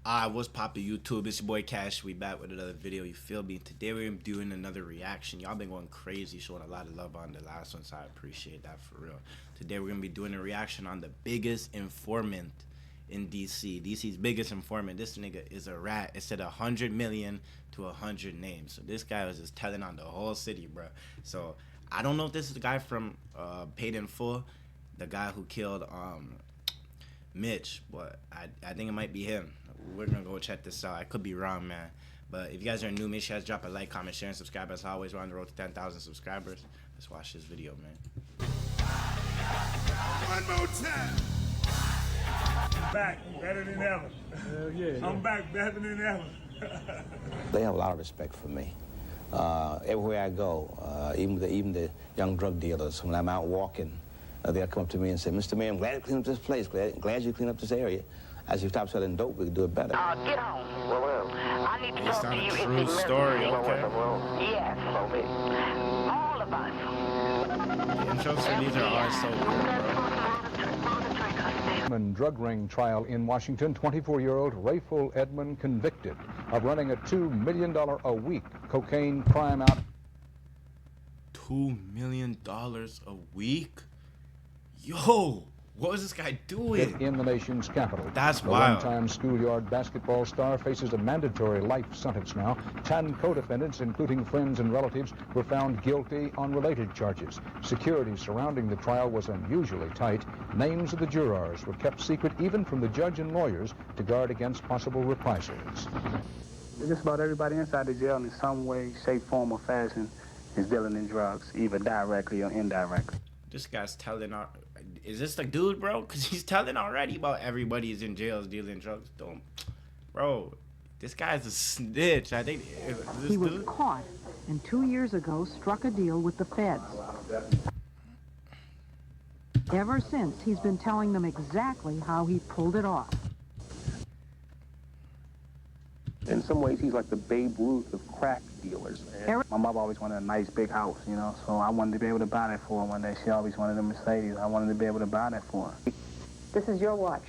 What's poppin' YouTube? It's your boy Kash. We back with another video. You feel me? Today we're doing another reaction. Y'all been going crazy, showing a lot of love on the last one, so I appreciate that for real. Today we're gonna be doing a reaction on the biggest informant in DC. DC's biggest informant. This nigga is a rat. It said 100 million to 100 names. So this guy was just telling on the whole city, bro. So I don't know if this is the guy from Paid in Full, the guy who killed Mitch, but I think it might be him. We're gonna go check this out. I could be wrong, man, but if you guys are new, make sure you guys drop a like, comment, share, and subscribe. As always, we're on the road to 10,000 subscribers. Let's watch this video, man. One more time. Back better than ever. Yeah. I'm back better than ever. They have a lot of respect for me. Everywhere I go, even the young drug dealers, when I'm out walking, they'll come up to me and say, "Mr. Mayor, I'm glad you cleaned up this place. Glad you cleaned up this area. As you stop selling dope, we can do it better." Get home. Well, I need to Based talk on to a you. true story, okay? Yes, all of us. The intros for these are always so good, bro. Edmond drug ring trial in Washington. 24-year-old Rayful Edmond convicted of running a $2 million a week cocaine crime out. $2 million a week? Yo, what was this guy doing In the nation's capital. That's the wild. one-time schoolyard basketball star faces a mandatory life sentence now. 10 co-defendants, including friends and relatives, were found guilty on related charges. Security surrounding the trial was unusually tight. Names of the jurors were kept secret even from the judge and lawyers to guard against possible reprisals. Just about everybody inside the jail in some way, shape, form, or fashion is dealing in drugs, either directly or indirectly. This guy's telling our... Is this the dude, bro? Because he's telling already about everybody's in jails dealing drugs. Don't... Bro, this guy's a snitch. I think... He was caught and 2 years ago struck a deal with the feds. Ever since, he's been telling them exactly how he pulled it off. In some ways, he's like the Babe Ruth of crack dealers. My mother always wanted a nice big house, you know, so I wanted to be able to buy that for her one day. She always wanted a Mercedes. I wanted to be able to buy that for her. This is your watch.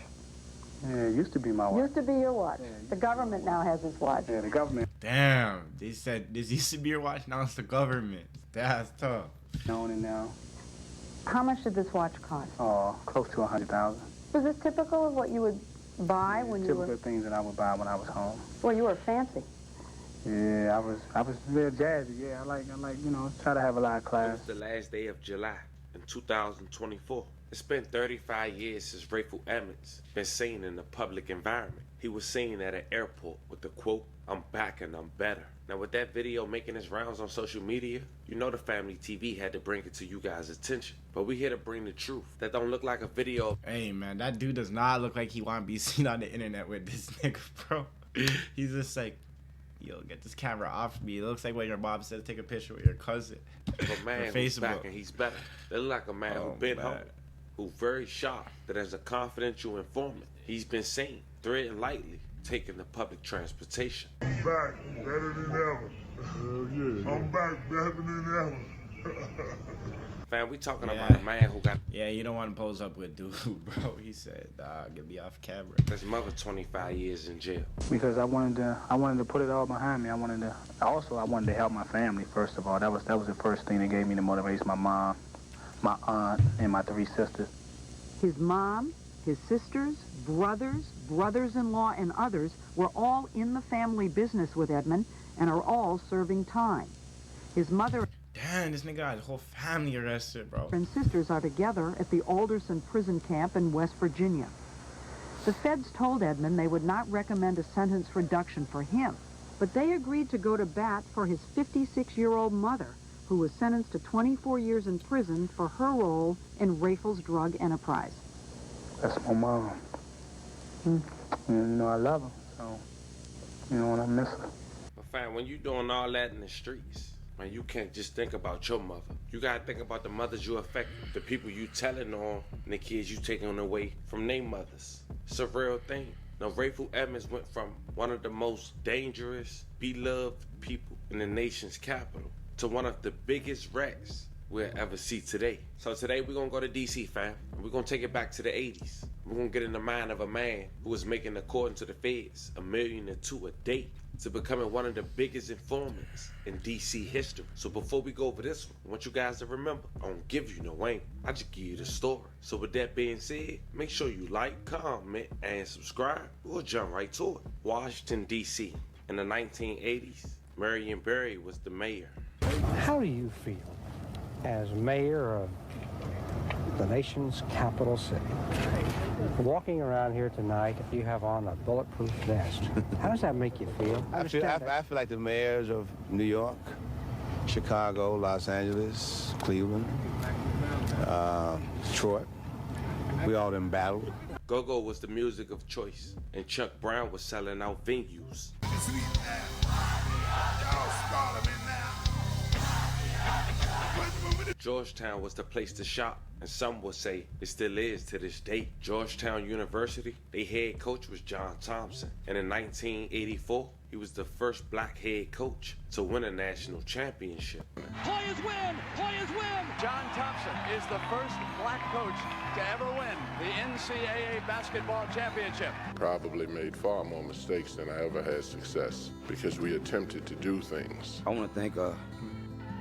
Yeah, it used to be my watch. Used to be your watch. Yeah. The government now has his watch. Yeah, the government Damn. They said this used to be your watch, now it's the government. That's tough. own it now. How much did this watch cost? Oh, close to 100,000. Was this typical of what you would buy when you Typical were... things that I would buy when I was home. Well, you were fancy. Yeah, I was real jazzy. Yeah, I like, you know, try to have a lot of It class. was the last day of July in 2024. It's been 35 years since Rayful Edmond's been seen in the public environment. He was seen at an airport with the quote, "I'm back and I'm better." Now with that video making its rounds on social media, you know the family TV had to bring it to you guys' attention. But we here to bring the truth. That don't look like a video. Hey, man, that dude does not look like he want to be seen on the internet with this nigga, bro. He's just like, yo, get this camera off me. It looks like when your mom said take a picture with your cousin. A man who's back and he's better. They look like a man who been home, who very sharp, that as a confidential informant, he's been seen, threading lightly, taking the public transportation. I'm back better than ever. I'm back better than ever. Fam, we talking about a man who got You don't want to pose up with dude, bro. He said, get me off camera. his mother 25 years in jail. Because I wanted to put it all behind me. I wanted to help my family first of all. That was the first thing that gave me the motivation. My mom, my aunt, and my 3 sisters. His mom, his sisters, brothers-in-law, and others were all in the family business with Edmond and are all serving time. His mother... Damn, this nigga got his whole family arrested, bro. and sisters are together at the Alderson prison camp in West Virginia. The feds told Edmond they would not recommend a sentence reduction for him, but they agreed to go to bat for his 56-year-old mother, who was sentenced to 24 years in prison for her role in Rayful's drug enterprise. That's my mom. You know, I love her, so, you know, when I miss her. But fam, when you doing all that in the streets, man, you can't just think about your mother. You gotta think about the mothers you affect, the people you telling on, and the kids you taking away from their mothers. It's a real thing. Now, Rayful Edmonds went from one of the most dangerous, beloved people in the nation's capital to one of the biggest rats we'll ever see today. So today we're gonna go to DC, fam, and we're gonna take it back to the 80s. We're gonna get in the mind of a man who was making, according to the feds, $1.2 million a day to becoming one of the biggest informants in DC history. So before we go over this one, I want you guys to remember, I don't give you no name, I just give you the story. So with that being said, make sure you like, comment, and subscribe. We'll jump right to it. Washington, DC. In the 1980s, Marion Barry was the mayor. How do you feel as mayor of the nation's capital city? Walking around here tonight, you have on a bulletproof vest. How does that make you feel? I feel like the mayors of New York, Chicago, Los Angeles, Cleveland, Detroit. We all in battle. Go-go was the music of choice, and Chuck Brown was selling out venues. Georgetown was the place to shop, and some would say it still is to this day. Georgetown University, their head coach was John Thompson, and in 1984, he was the first black head coach to win a national championship. Players win! Players win! John Thompson is the first black coach to ever win the NCAA basketball championship. Probably made far more mistakes than I ever had success because we attempted to do things. I want to thank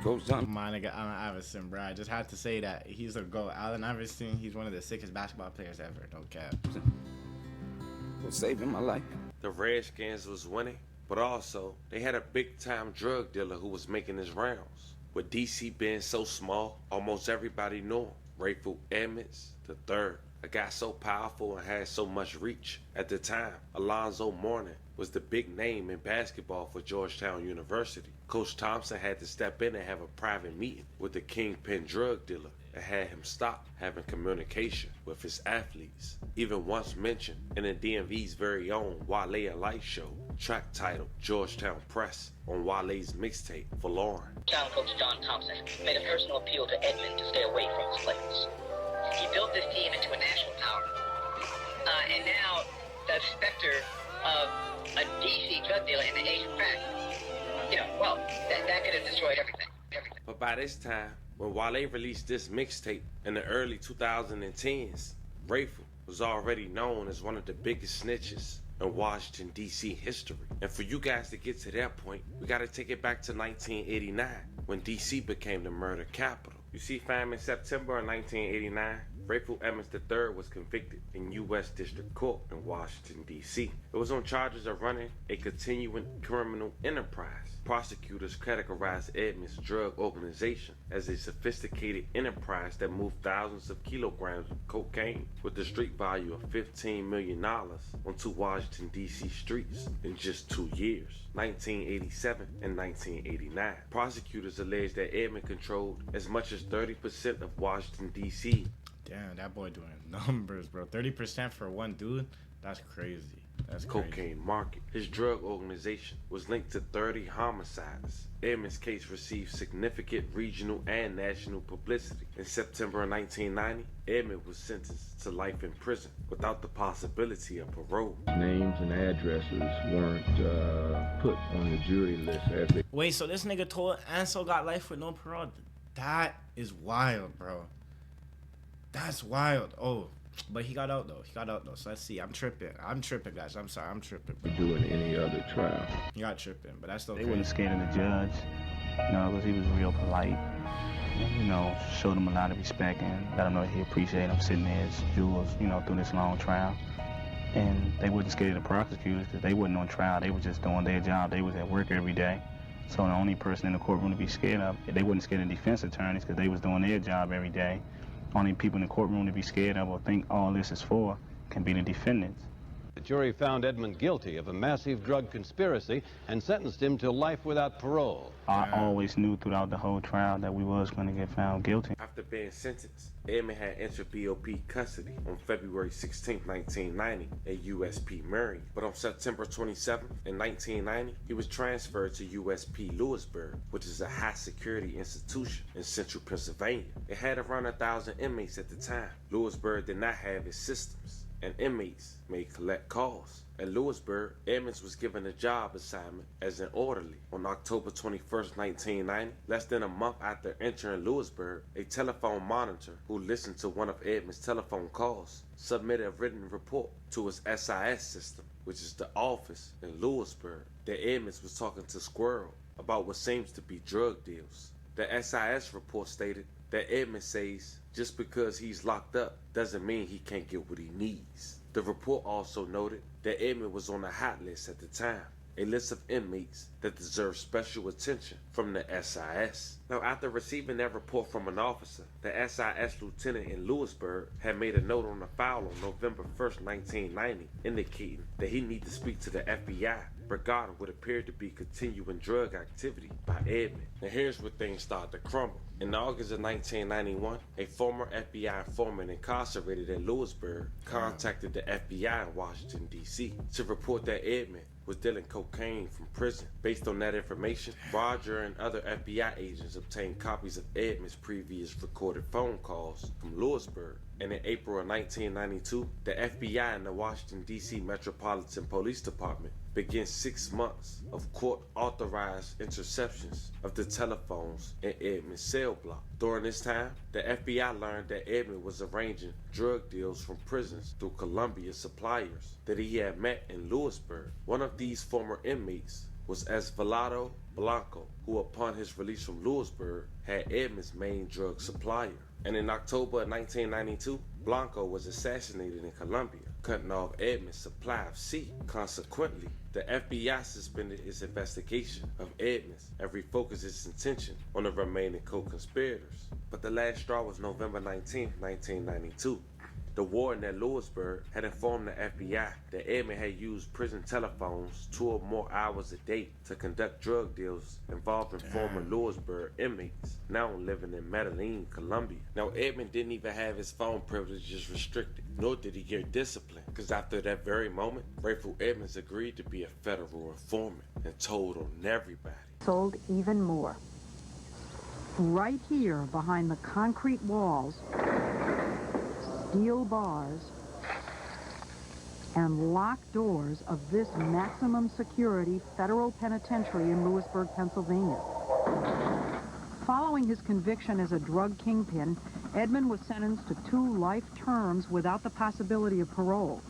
Coach John. My nigga Allen Iverson, bro. I just had to say that. He's a GOAT. Allen Iverson, he's one of the sickest basketball players ever. No cap. Was saving my life. The Redskins was winning, but also they had a big-time drug dealer who was making his rounds. With DC being so small, almost everybody knew him. Rayful Edmonds III, a guy so powerful and had so much reach. At the time, Alonzo Mourning was the big name in basketball for Georgetown University. Coach Thompson had to step in and have a private meeting with the kingpin drug dealer and had him stop having communication with his athletes. Even once mentioned in the DMV's very own Wale Light show, track titled Georgetown Press on Wale's mixtape for Lauren. Town coach John Thompson made a personal appeal to Edmond to stay away from his players. He built this team into a national power. And now the specter of a DC drug dealer in the age of crack, that could have destroyed everything. But by this time, when Wale released this mixtape in the early 2010s, Rayful was already known as one of the biggest snitches in Washington, D.C. history. And for you guys to get to that point, we got to take it back to 1989, when D.C. became the murder capital. You see, fam, in September of 1989, Rayful Edmonds III was convicted in U.S. District Court in Washington, D.C. It was on charges of running a continuing criminal enterprise. Prosecutors categorized Edmonds' drug organization as a sophisticated enterprise that moved thousands of kilograms of cocaine with a street value of $15 million onto Washington, D.C. streets in just 2 years, 1987 and 1989. Prosecutors alleged that Edmond controlled as much as 30% of Washington, D.C. Damn, that boy doing numbers, bro. 30% for one dude? That's crazy. That's cocaine crazy. market. His drug organization was linked to 30 homicides. Edmond's case received significant regional and national publicity. In September of 1990, Edmond was sentenced to life in prison without the possibility of parole. Names and addresses weren't put on the jury list as they... Wait, so this nigga told Ansel got life with no parole? That is wild, bro. That's wild. Oh, but he got out though. So let's see. I'm tripping, guys. I'm sorry. I'm tripping. Doing any other trial. He got tripping, but that's still They crazy. wasn't scared of the judge, because he was real polite. Showed him a lot of respect and let him know he appreciated him sitting there as jurors, through this long trial. And they wasn't scared of the prosecutors because they wasn't on trial. They was just doing their job. They was at work every day. So the only person in the courtroom to be scared of, they wasn't scared of defense attorneys because they was doing their job every day. Only people in the courtroom to be scared of or think all this is for can be the defendants. The jury found Edmond guilty of a massive drug conspiracy and sentenced him to life without parole. I always knew throughout the whole trial that we was going to get found guilty. After being sentenced, Edmond had entered BOP custody on February 16, 1990 at USP Marion. But on September 27, in 1990, he was transferred to USP Lewisburg, which is a high-security institution in central Pennsylvania. It had around 1,000 inmates at the time. Lewisburg did not have its systems. and inmates may collect calls. At Lewisburg, Edmonds was given a job assignment as an orderly. On October 21st, 1990, less than a month after entering Lewisburg, a telephone monitor who listened to one of Edmonds' telephone calls submitted a written report to his SIS system, which is the office in Lewisburg, that Edmonds was talking to Squirrel about what seems to be drug deals. The SIS report stated that Edmonds says just because he's locked up doesn't mean he can't get what he needs. The report also noted that Edmond was on a hot list at the time, a list of inmates that deserve special attention from the SIS. Now, after receiving that report from an officer, the SIS lieutenant in Lewisburg had made a note on the file on November 1st, 1990, indicating that he needed to speak to the FBI regarding what appeared to be continuing drug activity by Edmond. Now here's where things start to crumble. In August of 1991, a former FBI informant incarcerated in Lewisburg contacted the FBI in Washington, D.C. to report that Edmond was dealing cocaine from prison. Based on that information, Roger and other FBI agents obtained copies of Edmond's previous recorded phone calls from Lewisburg. And in April of 1992, the FBI and the Washington, D.C. Metropolitan Police Department began 6 months of court-authorized interceptions of the telephones in Edmond's cell block. During this time, the FBI learned that Edmond was arranging drug deals from prisons through Columbia suppliers that he had met in Lewisburg. One of these former inmates was Esvalado Blanco, who upon his release from Lewisburg had Edmond's main drug supplier. And in October of 1992, Blanco was assassinated in Colombia, cutting off Edmond's supply of C. Consequently, the FBI suspended its investigation of Edmonds and refocused its attention on the remaining co-conspirators. But the last straw was November 19, 1992. The warden at Lewisburg had informed the FBI that Edmond had used prison telephones 2 or more hours a day to conduct drug deals involving former Lewisburg inmates, now living in Medellin, Colombia. Now, Edmond didn't even have his phone privileges restricted, nor did he get disciplined, because after that very moment, Rayful Edmonds agreed to be a federal informant and told on everybody. Sold even more. Right here behind the concrete walls, steel bars, and locked doors of this maximum security federal penitentiary in Lewisburg, Pennsylvania. Following his conviction as a drug kingpin, Edmond was sentenced to 2 life terms without the possibility of parole.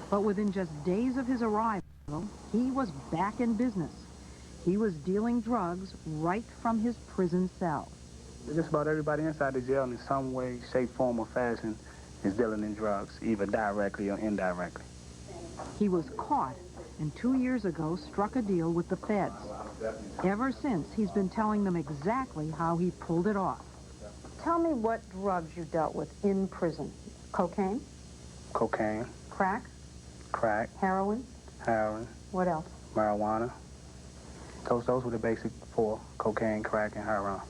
But within just days of his arrival, he was back in business. He was dealing drugs right from his prison cell. Just about everybody inside the jail in some way, shape, form, or fashion is dealing in drugs, either directly or indirectly. He was caught and 2 years ago struck a deal with the feds. Ever since, he's been telling them exactly how he pulled it off. Tell me what drugs you dealt with in prison. Cocaine? Cocaine. Crack? Crack. Heroin? Heroin. What else? Marijuana. Those were the basic 4, cocaine, crack, and heroin.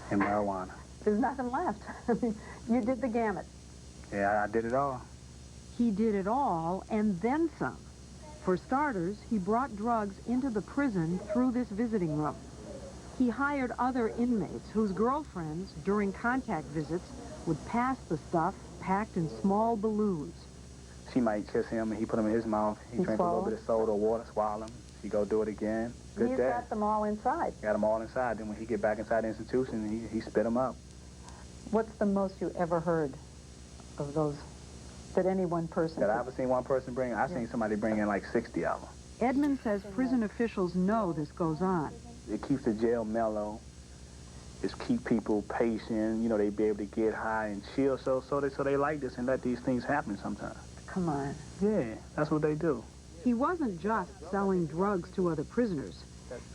And marijuana. There's nothing left. You did the gamut. Yeah, I did it all. He did it all and then some. For starters, he brought drugs into the prison through this visiting room. He hired other inmates whose girlfriends, during contact visits, would pass the stuff packed in small balloons. She might kiss him and he put them in his mouth. He drank a little bit of soda or water, swallow them. She go do it again. Good He's day. got them all inside. Got them all inside. Then when he get back inside the institution, he spit them up. What's the most you ever heard of those that any one person... That I ever seen one person bring? I've seen somebody bring in like 60 of them. Edmond says prison officials know this goes on. It keeps the jail mellow. It keeps people patient. You know, they be able to get high and chill. So they like this and let these things happen sometimes. Come on. Yeah, that's what they do. He wasn't just selling drugs to other prisoners.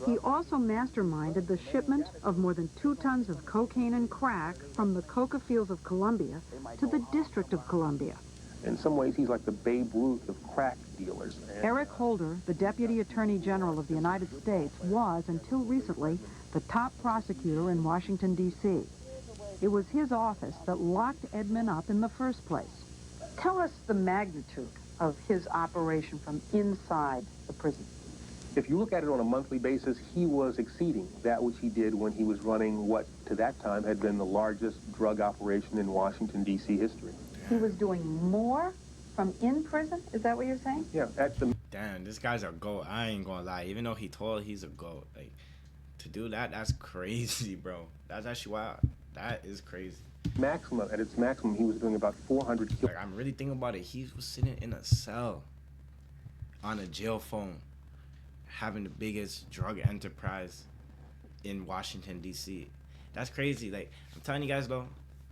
He also masterminded the shipment of more than 2 tons of cocaine and crack from the coca fields of Colombia to the District of Columbia. In some ways, he's like the Babe Ruth of crack dealers. Eric Holder, the Deputy Attorney General of the United States, was, until recently, the top prosecutor in Washington, D.C. It was his office that locked Edmond up in the first place. Tell us the magnitude of his operation from inside the prison. If you look at it on a monthly basis, he was exceeding that which he did when he was running what, to that time, had been the largest drug operation in Washington, D.C. history. He was doing more From in prison? Is that what you're saying? Yeah, at the... Damn, this guy's a GOAT. I ain't gonna lie. Even though he told he's a GOAT. Like, to do that, that's crazy, bro. That's actually wild. That is crazy. Maximum, at its maximum, he was doing about 400 kills. Like, I'm really thinking about it. He was sitting in a cell on a jail phone, having the biggest drug enterprise in Washington, D.C. That's crazy. Like, I'm telling you guys, though,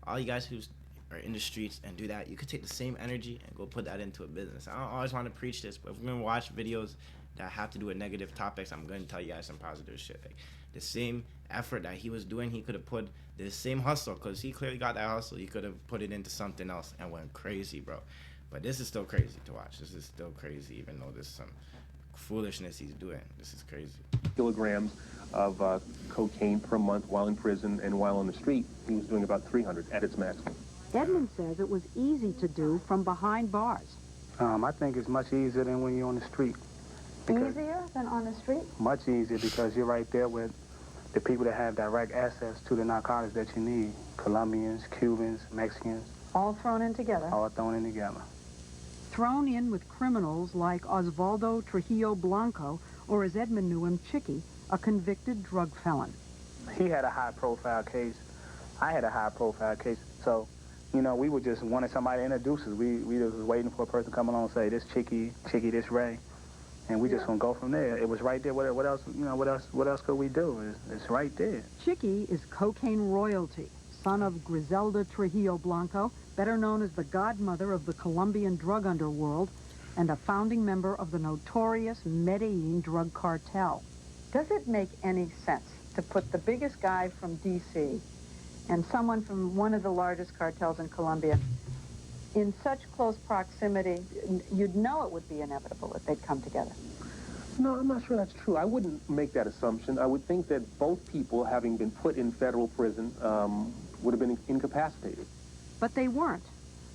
all you guys who are in the streets and do that, you could take the same energy and go put that into a business. I don't always want to preach this, but if we're going to watch videos that have to do with negative topics, I'm going to tell you guys some positive shit. Like, the same effort that he was doing, he could have put the same hustle, because he clearly got that hustle. He could have put it into something else and went crazy, bro. But this is still crazy to watch. This is still crazy, even though there's some foolishness he's doing. This is crazy. Kilograms of cocaine per month while in prison, and while on the street, he was doing about 300 at its maximum. Edmond says it was easy to do from behind bars. I think it's much easier than when you're on the street. Easier than on the street? Much easier, because you're right there with the people that have direct access to the narcotics that you need. Colombians, Cubans, Mexicans. All thrown in together? All thrown in together. Thrown in with criminals like Osvaldo Trujillo Blanco, or as Edmond knew him, Chicky, a convicted drug felon. He had a high-profile case. I had a high-profile case. So, you know, we were just wanting somebody to introduce us. We was waiting for a person to come along and say, this Chicky, this Ray. And we just gonna go from there. It was right there. What else? You know, what else could we do? It's right there. Chicky is cocaine royalty, son of Griselda Trujillo Blanco, better known as the godmother of the Colombian drug underworld, and a founding member of the notorious Medellin drug cartel. Does it make any sense to put the biggest guy from D.C. and someone from one of the largest cartels in Colombia in such close proximity? You'd know it would be inevitable that they'd come together. No, I'm not sure that's true. I wouldn't make that assumption. I would think that both people, having been put in federal prison, would have been incapacitated. But they weren't.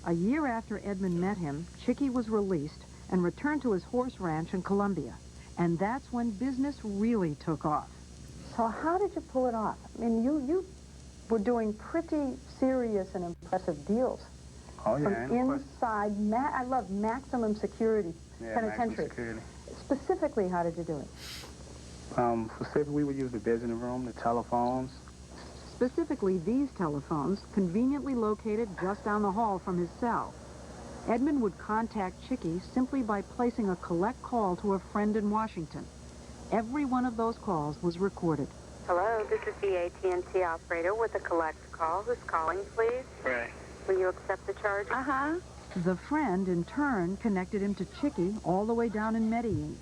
A year after Edmond met him, Chicky was released and returned to his horse ranch in Colombia. And that's when business really took off. So how did you pull it off? I mean, you were doing pretty serious and impressive deals. Oh, yeah. From inside, I love maximum security penitentiary. Maximum security. Specifically, how did you do it? Specifically, we would use the visiting room, the telephones. Specifically, these telephones, conveniently located just down the hall from his cell. Edmond would contact Chicky simply by placing a collect call to a friend in Washington. Every one of those calls was recorded. Hello, this is the AT&T operator with a collect call. Who's calling, please? Right. Will you accept the charge? Uh-huh. The friend, in turn, connected him to Chicky all the way down in Medellin.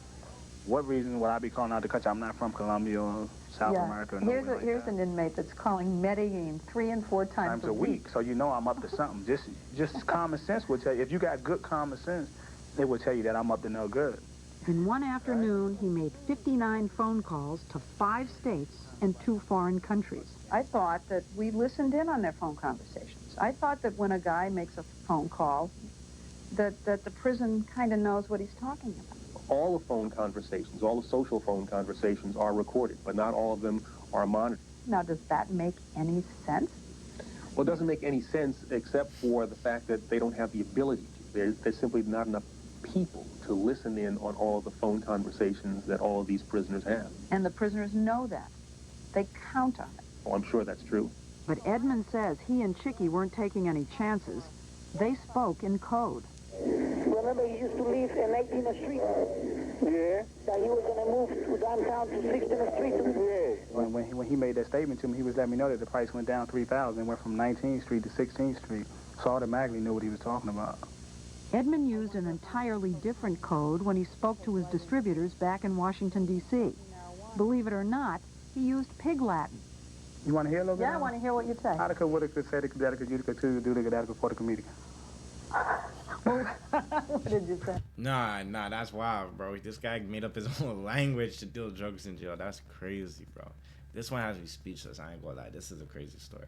What reason would I be calling out the country? I'm not from Colombia or South America. Here's an inmate that's calling Medellin 3 and 4 times a week. So you know I'm up to something. Just common sense will tell you. If you got good common sense, it will tell you that I'm up to no good. In one afternoon, he made 59 phone calls to 5 states and 2 foreign countries. I thought that we listened in on their phone conversations. I thought that when a guy makes a phone call, that the prison kind of knows what he's talking about. All the phone conversations, all the social phone conversations are recorded, but not all of them are monitored. Now, does that make any sense? Well, it doesn't make any sense except for the fact that they don't have the ability to. There's simply not enough people to listen in on all of the phone conversations that all of these prisoners have. And the prisoners know that. They count on it. Oh, I'm sure that's true. But Edmond says he and Chicky weren't taking any chances. They spoke in code. Remember, he used to live in 18th Street. Yeah. That he was going to move to downtown to 16th Street. Yeah. When he made that statement to me, he was letting me know that the price went down 3,000 and went from 19th Street to 16th Street. So I automatically knew what he was talking about. Edmond used an entirely different code when he spoke to his distributors back in Washington, D.C. Believe it or not, he used Pig Latin. You want to hear a little bit? Yeah, I want to hear what you say. What did you say? Nah, that's wild, bro. This guy made up his own language to deal drugs in jail. That's crazy, bro. This one has me speechless. I ain't gonna lie. This is a crazy story.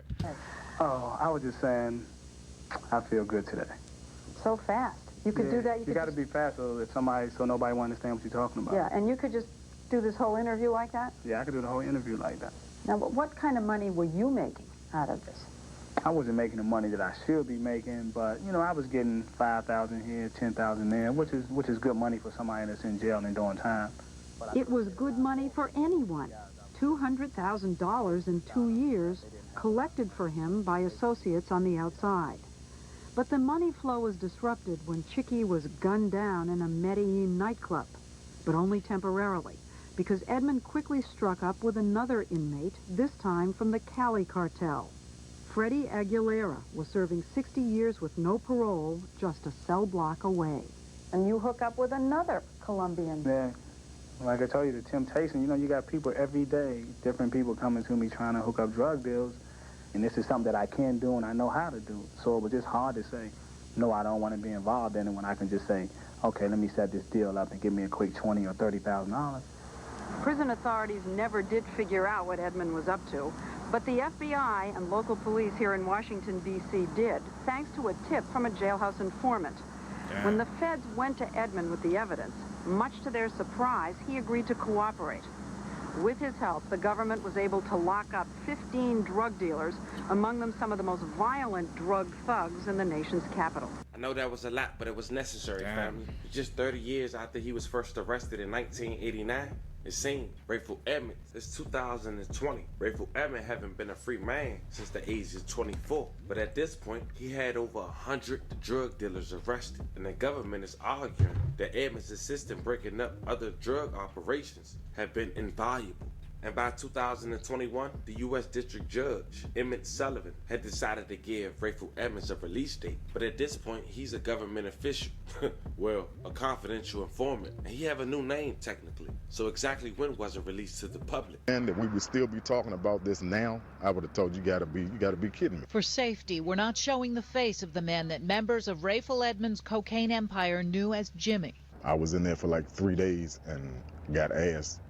Oh, I was just saying, I feel good today. So fast. You could do that. You got to be fast so nobody will understand what you're talking about. Yeah, and you could just do this whole interview like that? Yeah, I could do the whole interview like that. Now, what kind of money were you making out of this? I wasn't making the money that I should be making, but you know, I was getting 5,000 here, 10,000 there, which is good money for somebody that's in jail and doing time. It was good money for anyone. $200,000 in 2 years collected for him by associates on the outside. But the money flow was disrupted when Chicky was gunned down in a Medellin nightclub, but only temporarily, because Edmond quickly struck up with another inmate, this time from the Cali cartel. Freddie Aguilera was serving 60 years with no parole, just a cell block away. And you hook up with another Colombian. Yeah, like I told you, the temptation, you know, you got people every day, different people coming to me trying to hook up drug deals, and this is something that I can do and I know how to do. So it was just hard to say, no, I don't want to be involved in it, when I can just say, okay, let me set this deal up and give me a quick $20,000 or $30,000. Prison authorities never did figure out what Edmond was up to, but the FBI and local police here in Washington, D.C. did, thanks to a tip from a jailhouse informant. Damn. When the feds went to Edmond with the evidence, much to their surprise, he agreed to cooperate. With his help, the government was able to lock up 15 drug dealers, among them some of the most violent drug thugs in the nation's capital. I know that was a lot, but it was necessary, family. Just 30 years after he was first arrested in 1989, it seemed Rayful Edmond, it's 2020. Rayful Edmond haven't been a free man since the age of 24. But at this point, he had over 100 drug dealers arrested. And the government is arguing that Edmond's assistance in breaking up other drug operations have been invaluable. And by 2021, the U.S. District Judge, Emmett Sullivan, had decided to give Rayful Edmonds a release date. But at this point, he's a government official. Well, a confidential informant. And he have a new name, technically. So exactly when was it released to the public? And that we would still be talking about this now, I would have told you, you gotta be kidding me. For safety, we're not showing the face of the man that members of Rayful Edmonds' cocaine empire knew as Jimmy. I was in there for like 3 days and got asked,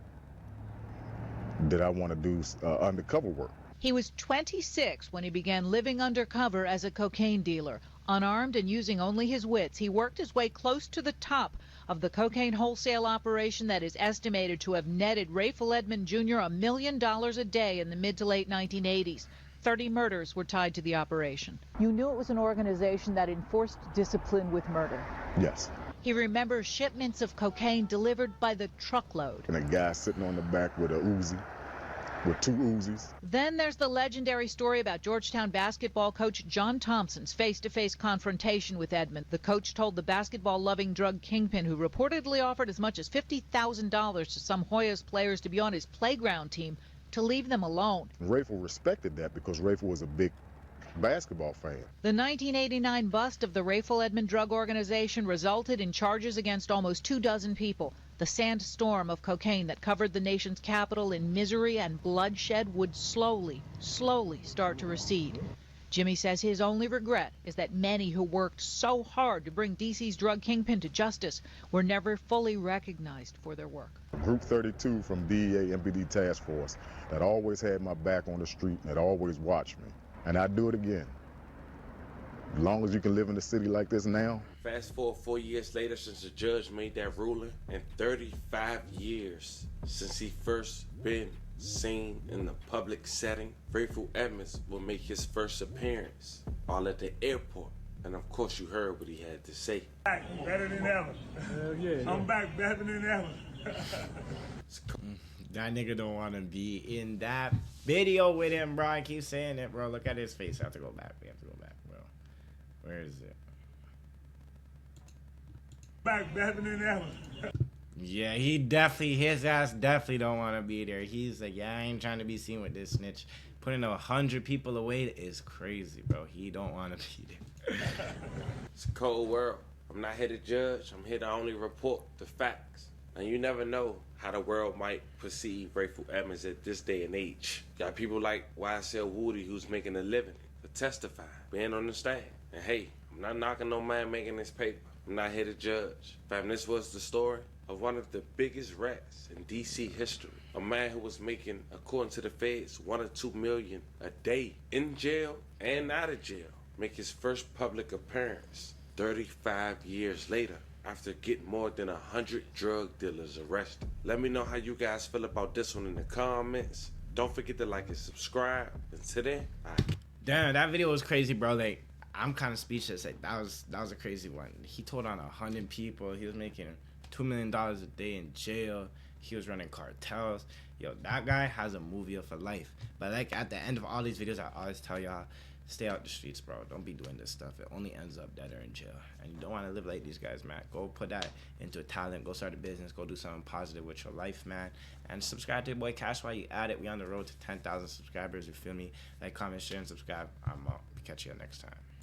did I want to do undercover work? He was 26 when he began living undercover as a cocaine dealer. Unarmed and using only his wits, he worked his way close to the top of the cocaine wholesale operation that is estimated to have netted Rayful Edmond Jr. $1 million a day in the mid to late 1980s. 30 murders were tied to the operation. You knew it was an organization that enforced discipline with murder. Yes. He remembers shipments of cocaine delivered by the truckload. And a guy sitting on the back with a Uzi, with 2 Uzis. Then there's the legendary story about Georgetown basketball coach John Thompson's face-to-face confrontation with Edmond. The coach told the basketball-loving drug kingpin, who reportedly offered as much as $50,000 to some Hoyas players to be on his playground team, to leave them alone. Rayful respected that because Rayful was a big basketball fan. The 1989 bust of the Rayful Edmond drug organization resulted in charges against almost 24 people. The sandstorm of cocaine that covered the nation's capital in misery and bloodshed would slowly start to recede. Jimmy says his only regret is that many who worked so hard to bring DC's drug kingpin to justice were never fully recognized for their work. Group 32 from DEA MPD Task Force that always had my back on the street and that always watched me. And I'd do it again. As long as you can live in a city like this now. Fast forward 4 years later since the judge made that ruling, and 35 years since he first been seen in the public setting, Rayful Edmonds will make his first appearance, all at the airport. And of course you heard what he had to say. Back better than ever. Yeah. I'm back better than ever. That nigga don't want to be in that video with him, bro. I keep saying it, bro. Look at his face. I have to go back. We have to go back, bro. Where is it? Back better than ever. Yeah, his ass definitely don't want to be there. He's like, yeah, I ain't trying to be seen with this snitch. Putting 100 people away is crazy, bro. He don't want to be there. It's a cold world. I'm not here to judge. I'm here to only report the facts. And you never know how the world might perceive Rayful Edmonds at this day and age. Got people like YSL Woody who's making a living to testify, being on the stand. And hey, I'm not knocking no man making this paper. I'm not here to judge. Fam, this was the story of one of the biggest rats in DC history. A man who was making, according to the feds, $1 or $2 million a day in jail and out of jail. Make his first public appearance 35 years later, after getting more than 100 drug dealers arrested. Let me know how you guys feel about this one in the comments. Don't forget to like and subscribe. Until then, bye. Damn, that video was crazy, bro. Like, I'm kind of speechless. Like, that was a crazy one. He told on 100 people. He was making $2 million a day in jail. He was running cartels. Yo, that guy has a movie for life. But like at the end of all these videos, I always tell y'all, stay out the streets, bro. Don't be doing this stuff. It only ends up dead or in jail. And you don't want to live like these guys, man. Go put that into a talent. Go start a business. Go do something positive with your life, man. And subscribe to your boy Kash while you at it. We on the road to 10,000 subscribers. You feel me? Like, comment, share, and subscribe. I'm out. Catch you next time.